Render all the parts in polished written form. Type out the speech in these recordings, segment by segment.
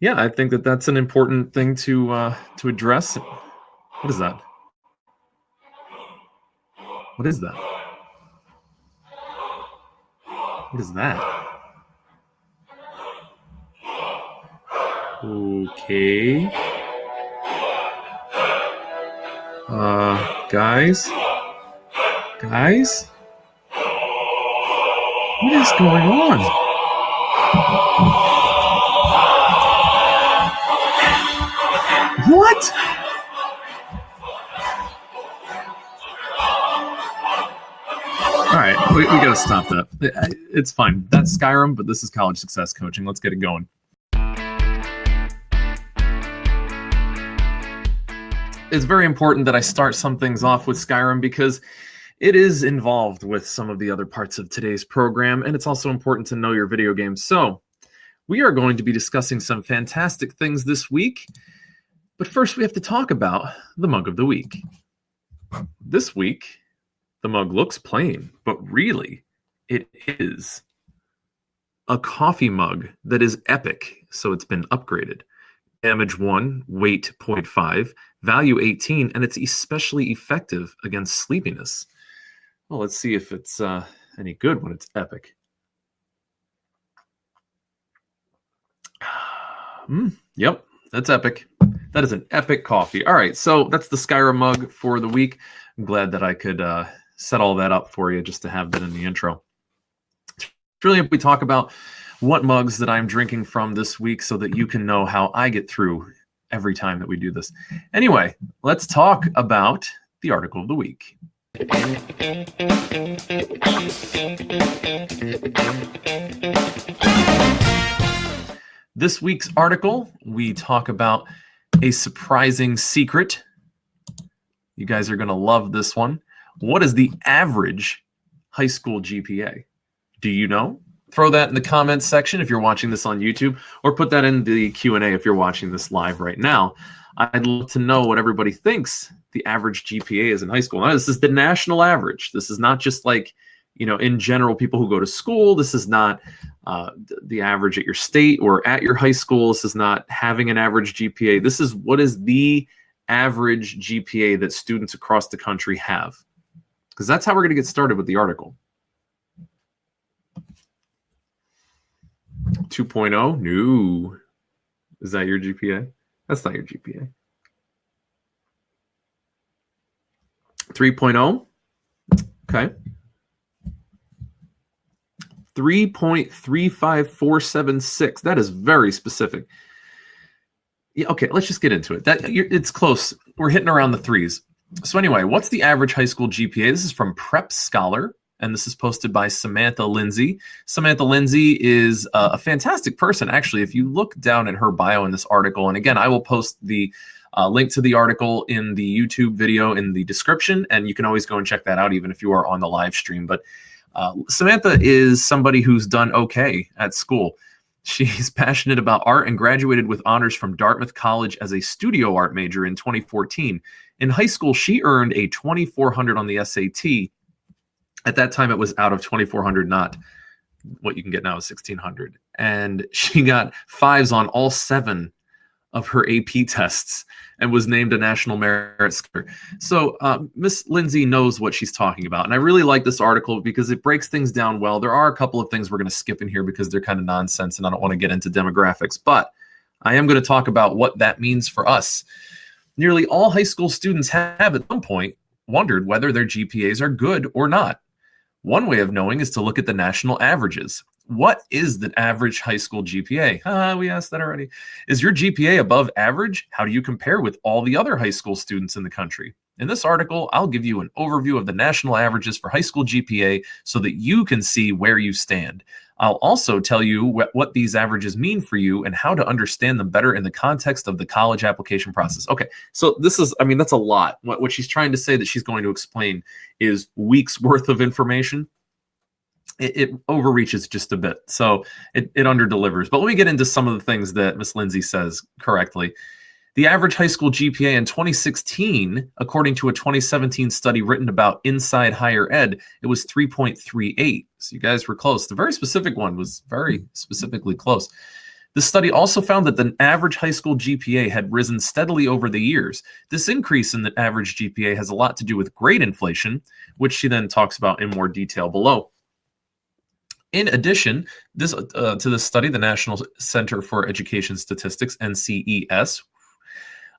Yeah, I think that that's an important thing to address. What is that? What is that? What is that? Okay. Guys? Guys? What is going on? What? All right, we gotta stop that. It's fine. That's Skyrim, but this is college success coaching. Let's get it going. It's very important that I start some things off with Skyrim because it is involved with some of the other parts of today's program, and it's also important to know your video games. So we are going to be discussing some fantastic things this week, but first we have to talk about the mug of the week. This week, the mug looks plain, but really, it is a coffee mug that is epic, so it's been upgraded. Damage 1, weight 0.5, value 18, and it's especially effective against sleepiness. Well, let's see if it's any good when it's epic. Yep, that's epic. That is an epic coffee. All right, so that's the Skyrim mug for the week. I'm glad that I could set all that up for you just to have that in the intro. It's really if we talk about what mugs that I'm drinking from this week so that you can know how I get through every time that we do this. Anyway, let's talk about the article of the week. This week's article, we talk about a surprising secret. You guys are going to love this one. What is the average high school GPA? Do you know? Throw that in the comments section if you're watching this on YouTube, or put that in the Q&A if you're watching this live right now. I'd love to know what everybody thinks the average GPA is in high school. Now, this is the national average. This is not just like, in general, people who go to school. This is not the average at your state or at your high school. This is not having an average GPA. This is what is the average GPA that students across the country have. Because that's how we're going to get started with the article. 2.0? No. Is that your GPA? That's not your GPA. 3.0? Okay. 3.35476. That is very specific. Yeah, okay, let's just get into it. It's close. We're hitting around the threes. So anyway, what's the average high school GPA? This is from Prep Scholar, and this is posted by Samantha Lindsay. Samantha Lindsay is a fantastic person, actually. If you look down at her bio in this article, and again, I will post the link to the article in the YouTube video in the description, and you can always go and check that out even if you are on the live stream. But Samantha is somebody who's done okay at school. She's passionate about art and graduated with honors from Dartmouth College as a studio art major in 2014. In high school, she earned a 2,400 on the SAT. At that time, it was out of 2,400, not what you can get now is 1,600. And she got 5s on all 7 of her AP tests and was named a National Merit Scholar. So Miss Lindsay knows what she's talking about. And I really like this article because it breaks things down well. There are a couple of things we're going to skip in here because they're kind of nonsense and I don't want to get into demographics. But I am going to talk about what that means for us. Nearly all high school students have at some point wondered whether their GPAs are good or not. One way of knowing is to look at the national averages. What is the average high school GPA? We asked that already. Is your GPA above average? How do you compare with all the other high school students in the country? In this article, I'll give you an overview of the national averages for high school GPA so that you can see where you stand. I'll also tell you what these averages mean for you and how to understand them better in the context of the college application process. Okay, so this is, that's a lot. What she's trying to say that she's going to explain is weeks worth of information. It overreaches just a bit, so it underdelivers. But let me get into some of the things that Miss Lindsay says correctly. The average high school GPA in 2016, according to a 2017 study written about Inside Higher Ed, it was 3.38. So you guys were close. The very specific one was very specifically close. The study also found that the average high school GPA had risen steadily over the years. This increase in the average GPA has a lot to do with grade inflation, which she then talks about in more detail below. In addition, to this study, the National Center for Education Statistics, NCES,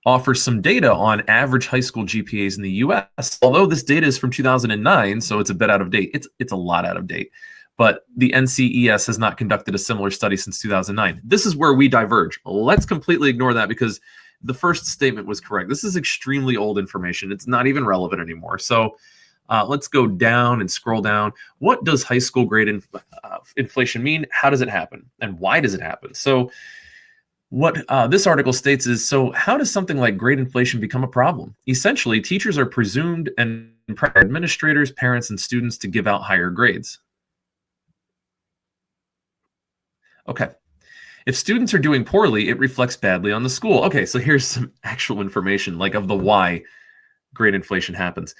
offers some data on average high school GPAs in the U.S. Although this data is from 2009, so it's a bit out of date. It's a lot out of date. But the NCES has not conducted a similar study since 2009. This is where we diverge. Let's completely ignore that because the first statement was correct. This is extremely old information. It's not even relevant anymore. So let's go down and scroll down. What does high school grade inflation mean? How does it happen? And why does it happen? So what this article states is, so how does something like grade inflation become a problem? Essentially, teachers are presumed and administrators, parents, and students to give out higher grades. Okay. If students are doing poorly, it reflects badly on the school. Okay, so here's some actual information, like of the why grade inflation happens.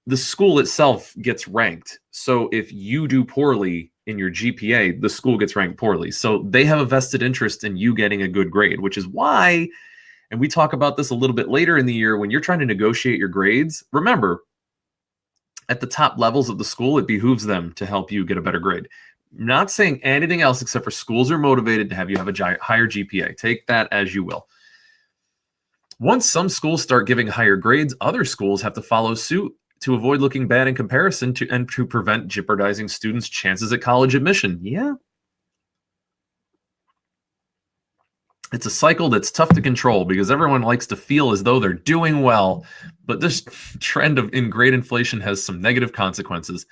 The school itself gets ranked. So if you do poorly in your GPA, the school gets ranked poorly. So they have a vested interest in you getting a good grade, which is why, and we talk about this a little bit later in the year, when you're trying to negotiate your grades, remember, at the top levels of the school, it behooves them to help you get a better grade. Not saying anything else except for schools are motivated to have you have a higher GPA. Take that as you will. Once some schools start giving higher grades, other schools have to follow suit to avoid looking bad in comparison and to prevent jeopardizing students' chances at college admission. Yeah. It's a cycle that's tough to control because everyone likes to feel as though they're doing well. But this trend in grade inflation has some negative consequences.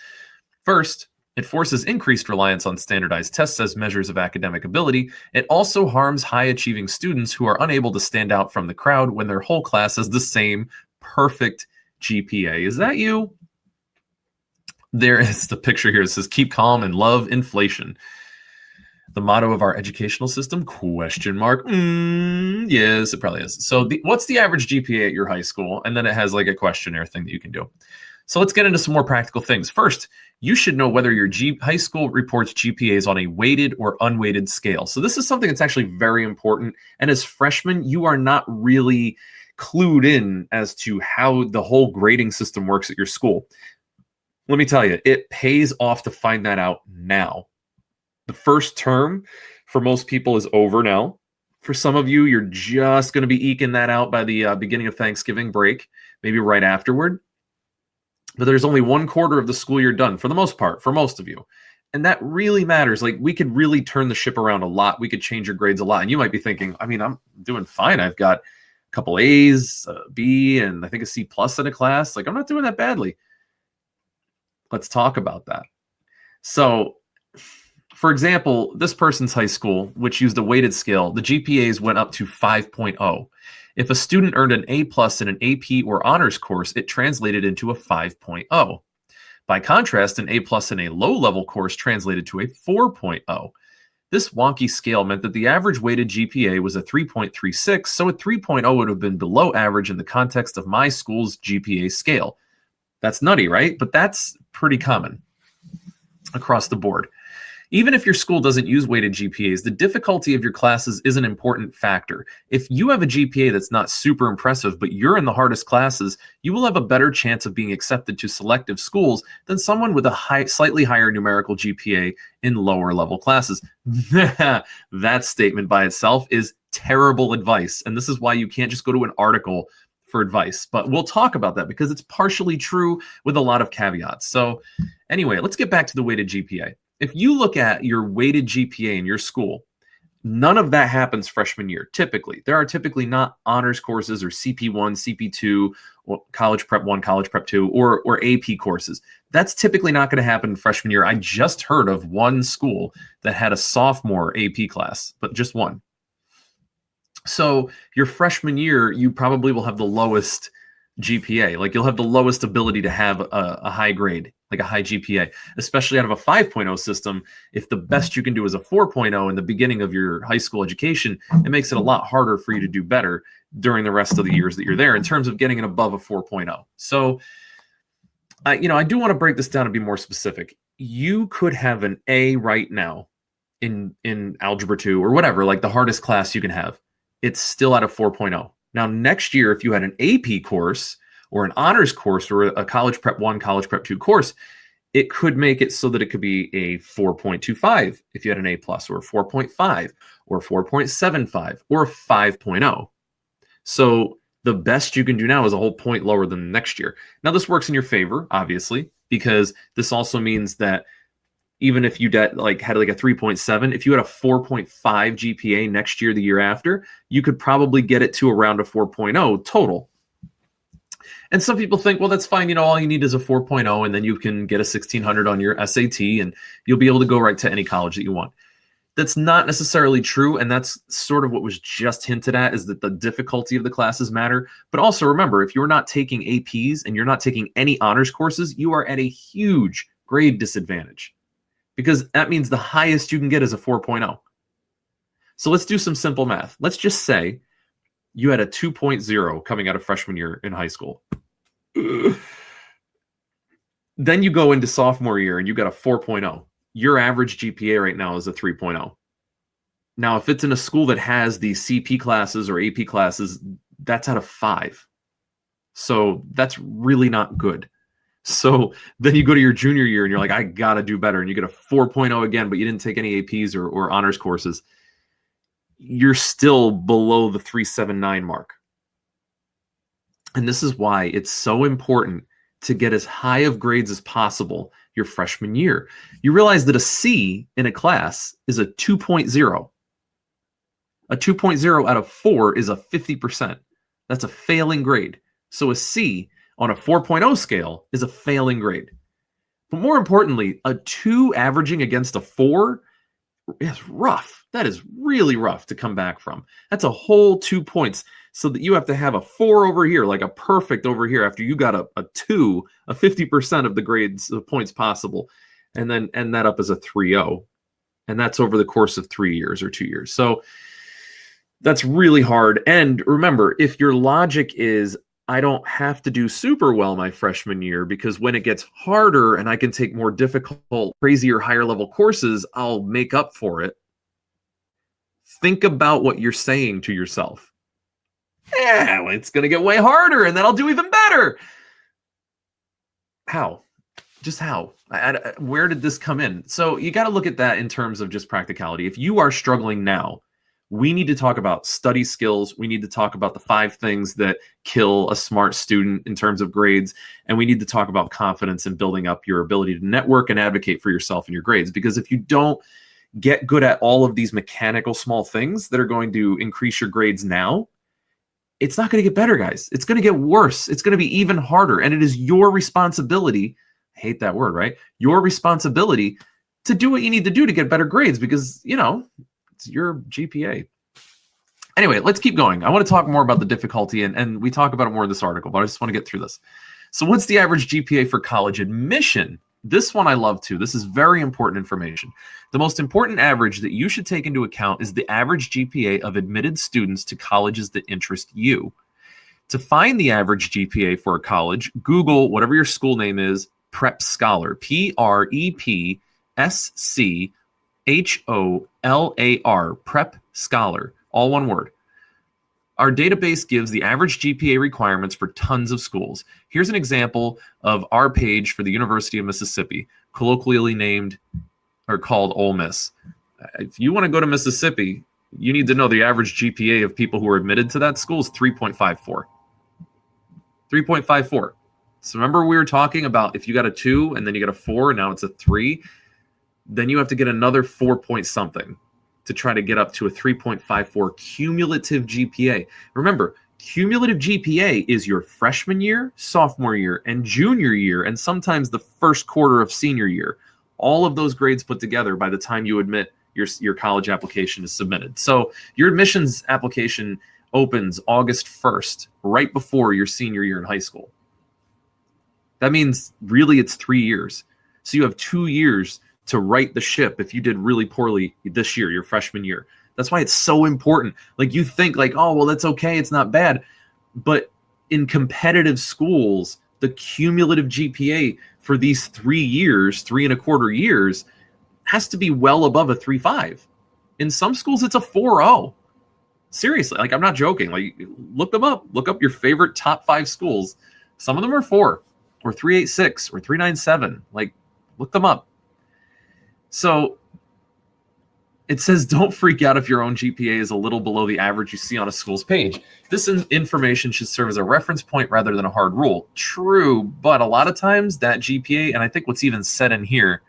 First, it forces increased reliance on standardized tests as measures of academic ability. It also harms high-achieving students who are unable to stand out from the crowd when their whole class has the same perfect GPA. Is that you? There is the picture here. It says, keep calm and love inflation. The motto of our educational system? Question mark. Yes, it probably is. So what's the average GPA at your high school? And then it has like a questionnaire thing that you can do. So let's get into some more practical things. First, you should know whether your high school reports GPAs on a weighted or unweighted scale. So this is something that's actually very important. And as freshmen, you are not really clued in as to how the whole grading system works at your school. Let me tell you, it pays off to find that out now. The first term for most people is over now. For some of you, you're just going to be eking that out by the beginning of Thanksgiving break, maybe right afterward. But there's only 1/4 of the school year done for the most part, for most of you. And that really matters. Like, we could really turn the ship around a lot. We could change your grades a lot. And you might be thinking, I mean, I'm doing fine. I've got a couple A's, a B, and I think a C+ in a class. Like, I'm not doing that badly. Let's talk about that. So, for example, this person's high school, which used a weighted scale, the GPAs went up to 5.0. If a student earned an A+ in an AP or honors course, it translated into a 5.0. By contrast, an A+ in a low-level course translated to a 4.0. This wonky scale meant that the average weighted GPA was a 3.36, so a 3.0 would have been below average in the context of my school's GPA scale. That's nutty, right? But that's pretty common across the board. Even if your school doesn't use weighted GPAs, the difficulty of your classes is an important factor. If you have a GPA that's not super impressive, but you're in the hardest classes, you will have a better chance of being accepted to selective schools than someone with a slightly higher numerical GPA in lower level classes. That statement by itself is terrible advice. And this is why you can't just go to an article for advice. But we'll talk about that because it's partially true with a lot of caveats. So anyway, let's get back to the weighted GPA. If you look at your weighted GPA in your school, none of that happens freshman year. Typically, there are typically not honors courses or CP1, CP2, or College Prep 1, College Prep 2, or AP courses. That's typically not going to happen freshman year. I just heard of one school that had a sophomore AP class, but just one. So your freshman year, you probably will have the lowest GPA. Like, you'll have the lowest ability to have a high grade, like a high GPA, especially out of a 5.0 system. If the best you can do is a 4.0 in the beginning of your high school education, it makes it a lot harder for you to do better during the rest of the years that you're there in terms of getting it above a 4.0. So, I do want to break this down and be more specific. You could have an A right now in Algebra 2 or whatever, like the hardest class you can have, it's still at a 4.0. Now, next year, if you had an AP course or an honors course or a College Prep 1, College Prep 2 course, it could make it so that it could be a 4.25 if you had an A+, or a 4.5 or 4.75 or a 5.0. So the best you can do now is a whole point lower than next year. Now, this works in your favor, obviously, because this also means that even if you had like a 3.7, if you had a 4.5 GPA next year, the year after, you could probably get it to around a 4.0 total. And some people think, well, that's fine. All you need is a 4.0, and then you can get a 1600 on your SAT, and you'll be able to go right to any college that you want. That's not necessarily true, and that's sort of what was just hinted at, is that the difficulty of the classes matter. But also remember, if you're not taking APs and you're not taking any honors courses, you are at a huge grade disadvantage, because that means the highest you can get is a 4.0. So let's do some simple math. Let's just say you had a 2.0 coming out of freshman year in high school. Then you go into sophomore year and you got a 4.0. Your average GPA right now is a 3.0. Now, if it's in a school that has these CP classes or AP classes, that's at a 5. So that's really not good. So then you go to your junior year and you're like, I got to do better. And you get a 4.0 again, but you didn't take any APs or honors courses. You're still below the 379 mark. And this is why it's so important to get as high of grades as possible your freshman year. You realize that a C in a class is a 2.0. A 2.0 out of 4 is a 50%. That's a failing grade. So a C on a 4.0 scale is a failing grade. But more importantly, a 2 averaging against a 4 is rough. That is really rough to come back from. That's a whole 2 points. So that you have to have a 4 over here, like a perfect over here, after you got a 2, a 50% of the grades, the points possible, and then end that up as a 3.0. And that's over the course of 3 years or 2 years. So that's really hard. And remember, if your logic is, I don't have to do super well my freshman year, because when it gets harder and I can take more difficult, crazier, higher level courses, I'll make up for it. Think about what you're saying to yourself. Yeah, well, it's going to get way harder, and then I'll do even better. How? Just how? Where did this come in? So you got to look at that in terms of just practicality. If you are struggling now, we need to talk about study skills. We need to talk about the 5 things that kill a smart student in terms of grades. And we need to talk about confidence and building up your ability to network and advocate for yourself and your grades. Because if you don't get good at all of these mechanical small things that are going to increase your grades now, it's not going to get better, guys. It's going to get worse. It's going to be even harder. And it is your responsibility. I hate that word, right? Your responsibility to do what you need to do to get better grades, because, it's your GPA. Anyway, let's keep going. I want to talk more about the difficulty, and we talk about it more in this article, but I just want to get through this. So what's the average GPA for college admission? This one I love too. This is very important information. The most important average that you should take into account is the average GPA of admitted students to colleges that interest you. To find the average GPA for a college, Google whatever your school name is, Prep Scholar, PREPSCHOLAR, Prep Scholar, all one word. Our database gives the average GPA requirements for tons of schools. Here's an example of our page for the University of Mississippi, colloquially named or called Ole Miss. If you want to go to Mississippi, you need to know the average GPA of people who are admitted to that school is 3.54. 3.54. So remember we were talking about if you got a 2 and then you got a 4 and now it's a 3, then you have to get another 4 point something to try to get up to a 3.54 cumulative GPA. Remember, cumulative GPA is your freshman year, sophomore year, and junior year, and sometimes the first quarter of senior year. All of those grades put together by the time you admit your college application is submitted. So your admissions application opens August 1st, right before your senior year in high school. That means really it's 3 years. So you have 2 years to right the ship if you did really poorly this year, your freshman year. That's why it's so important. Like you think like, oh, well, that's okay. It's not bad. But in competitive schools, the cumulative GPA for these 3 years, 3.25 years, has to be well above a 3.5. In some schools, it's a 4.0. Seriously, like, I'm not joking. Like, look them up. Look up your favorite top 5 schools. Some of them are 4 or 3.86 or 3.97. Like, look them up. So it says, don't freak out if your own GPA is a little below the average you see on a school's page. This information should serve as a reference point rather than a hard rule. True, but a lot of times that GPA, and I think what's even said in here,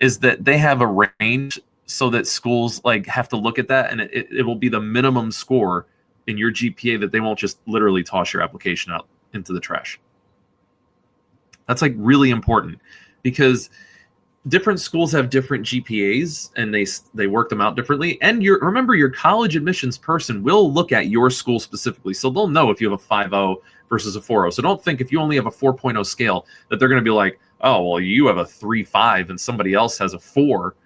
is that they have a range so that schools like have to look at that, and it will be the minimum score in your GPA that they won't just literally toss your application out into the trash. That's like really important, because different schools have different GPAs and they work them out differently. And remember, your college admissions person will look at your school specifically. So they'll know if you have a 5.0 versus a 4.0. So don't think if you only have a 4.0 scale that they're going to be like, oh, well, you have a 3.5 and somebody else has a 4.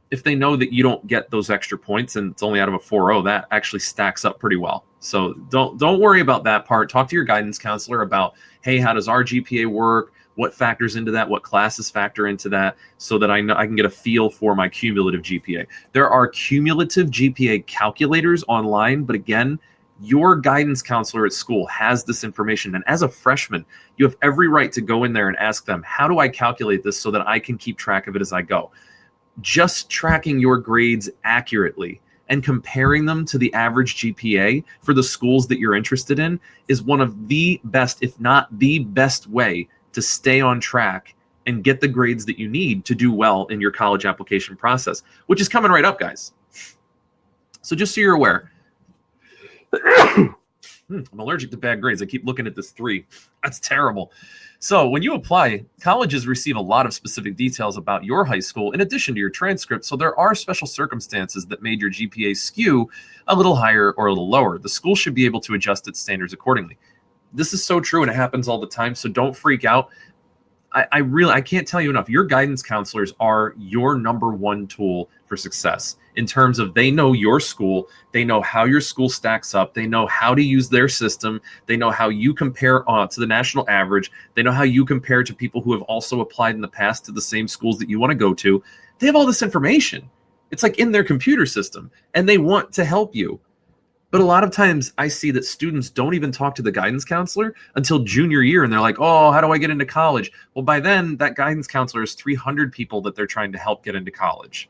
If they know that you don't get those extra points and it's only out of a 4.0, that actually stacks up pretty well. So don't worry about that part. Talk to your guidance counselor about, hey, how does our GPA work? What factors into that? What classes factor into that? So that I know I can get a feel for my cumulative GPA. There are cumulative GPA calculators online, but again, your guidance counselor at school has this information. And as a freshman, you have every right to go in there and ask them, how do I calculate this so that I can keep track of it as I go? Just tracking your grades accurately and comparing them to the average GPA for the schools that you're interested in is one of the best, if not the best way to stay on track and get the grades that you need to do well in your college application process, which is coming right up, guys. So just so you're aware, I'm allergic to bad grades. I keep looking at this 3. That's terrible. So when you apply, colleges receive a lot of specific details about your high school in addition to your transcript. So there are special circumstances that made your GPA skew a little higher or a little lower. The school should be able to adjust its standards accordingly. This is so true, and it happens all the time. So don't freak out. I can't tell you enough. Your guidance counselors are your number one tool for success in terms of they know your school. They know how your school stacks up. They know how to use their system. They know how you compare to the national average. They know how you compare to people who have also applied in the past to the same schools that you want to go to. They have all this information. It's like in their computer system, and they want to help you. But a lot of times I see that students don't even talk to the guidance counselor until junior year. And they're like, oh, how do I get into college? Well, by then that guidance counselor is 300 people that they're trying to help get into college.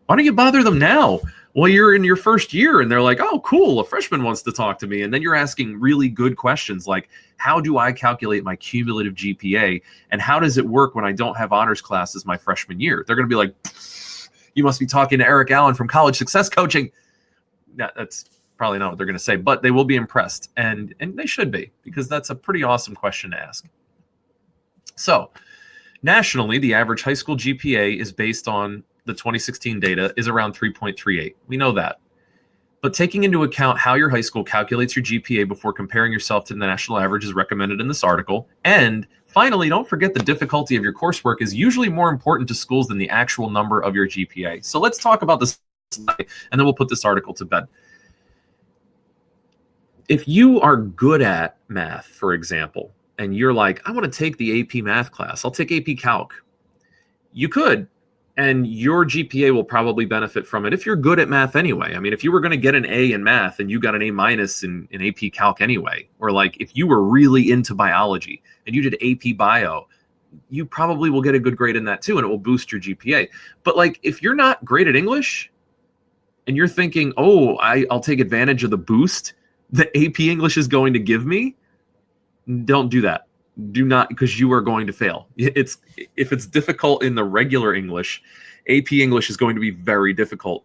Why don't you bother them now while you're in your first year? And they're like, oh, cool, a freshman wants to talk to me. And then you're asking really good questions like, how do I calculate my cumulative GPA? And how does it work when I don't have honors classes my freshman year? They're going to be like, you must be talking to Eric Allen from College Success Coaching. No, that's probably not what they're going to say, but they will be impressed, and they should be, because that's a pretty awesome question to ask. So nationally, the average high school GPA is based on the 2016 data is around 3.38. We know that. But taking into account how your high school calculates your GPA before comparing yourself to the national average is recommended in this article. And finally, don't forget the difficulty of your coursework is usually more important to schools than the actual number of your GPA. So let's talk about this, and then we'll put this article to bed. If you are good at math, for example, and you're like, I want to take the AP math class, I'll take AP Calc. You could, and your GPA will probably benefit from it if you're good at math anyway. I mean, if you were going to get an A in math and you got an A- in AP Calc anyway, or like if you were really into biology and you did AP Bio, you probably will get a good grade in that too, and it will boost your GPA. But like if you're not great at English and you're thinking, oh, I'll take advantage of the boost the AP English is going to give me, don't do that. Do not, because you are going to fail. If it's difficult in the regular English, AP English is going to be very difficult.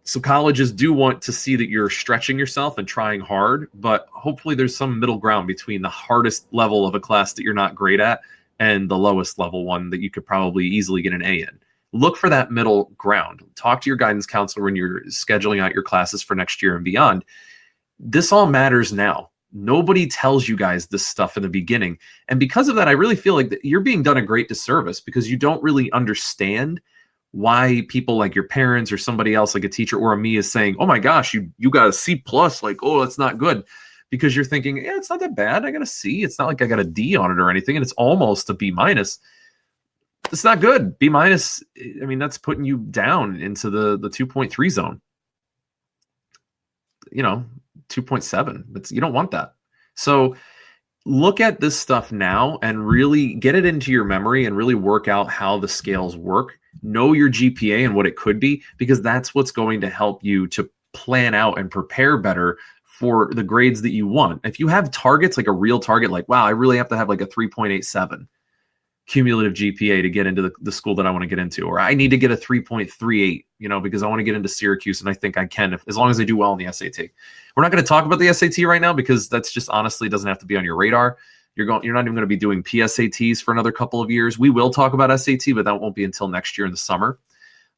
So colleges do want to see that you're stretching yourself and trying hard, but hopefully there's some middle ground between the hardest level of a class that you're not great at and the lowest level one that you could probably easily get an A in. Look for that middle ground. Talk to your guidance counselor when you're scheduling out your classes for next year and beyond. This all matters now. Nobody tells you guys this stuff in the beginning. And because of that, I really feel like that you're being done a great disservice because you don't really understand why people like your parents or somebody else like a teacher or a me is saying, oh my gosh, you got a C+, like, oh, that's not good. Because you're thinking, yeah, it's not that bad. I got a C. It's not like I got a D on it or anything. And it's almost a B-. The it's not good. B minus, I mean, that's putting you down into the 2.3 zone. 2.7. You don't want that. So look at this stuff now and really get it into your memory and really work out how the scales work. Know your GPA and what it could be, because that's what's going to help you to plan out and prepare better for the grades that you want. If you have targets, like a real target, like, wow, I really have to have like a 3.87 cumulative GPA to get into the school that I want to get into, or I need to get a 3.38, because I want to get into Syracuse, and I think I can as long as I do well in the SAT. We're not going to talk about the SAT right now, because that's just honestly doesn't have to be on your radar. You're not even going to be doing PSATs for another couple of years. We will talk about SAT, but that won't be until next year in the summer.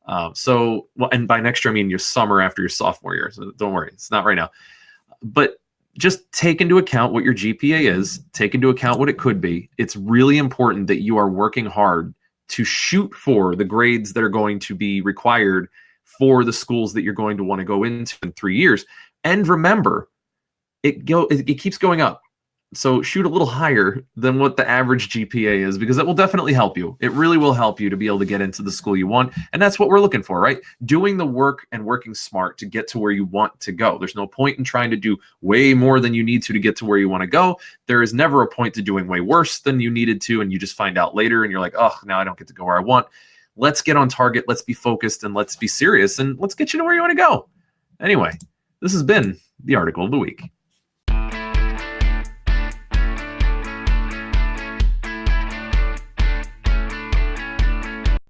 And by next year, I mean your summer after your sophomore year. So don't worry, it's not right now. But just take into account what your GPA is, take into account what it could be. It's really important that you are working hard to shoot for the grades that are going to be required for the schools that you're going to want to go into in 3 years. And remember, it keeps going up. So shoot a little higher than what the average GPA is, because that will definitely help you. It really will help you to be able to get into the school you want. And that's what we're looking for, right? Doing the work and working smart to get to where you want to go. There's no point in trying to do way more than you need to get to where you want to go. There is never a point to doing way worse than you needed to, and you just find out later and you're like, oh, now I don't get to go where I want. Let's get on target. Let's be focused and let's be serious, and let's get you to where you want to go. Anyway, this has been the article of the week.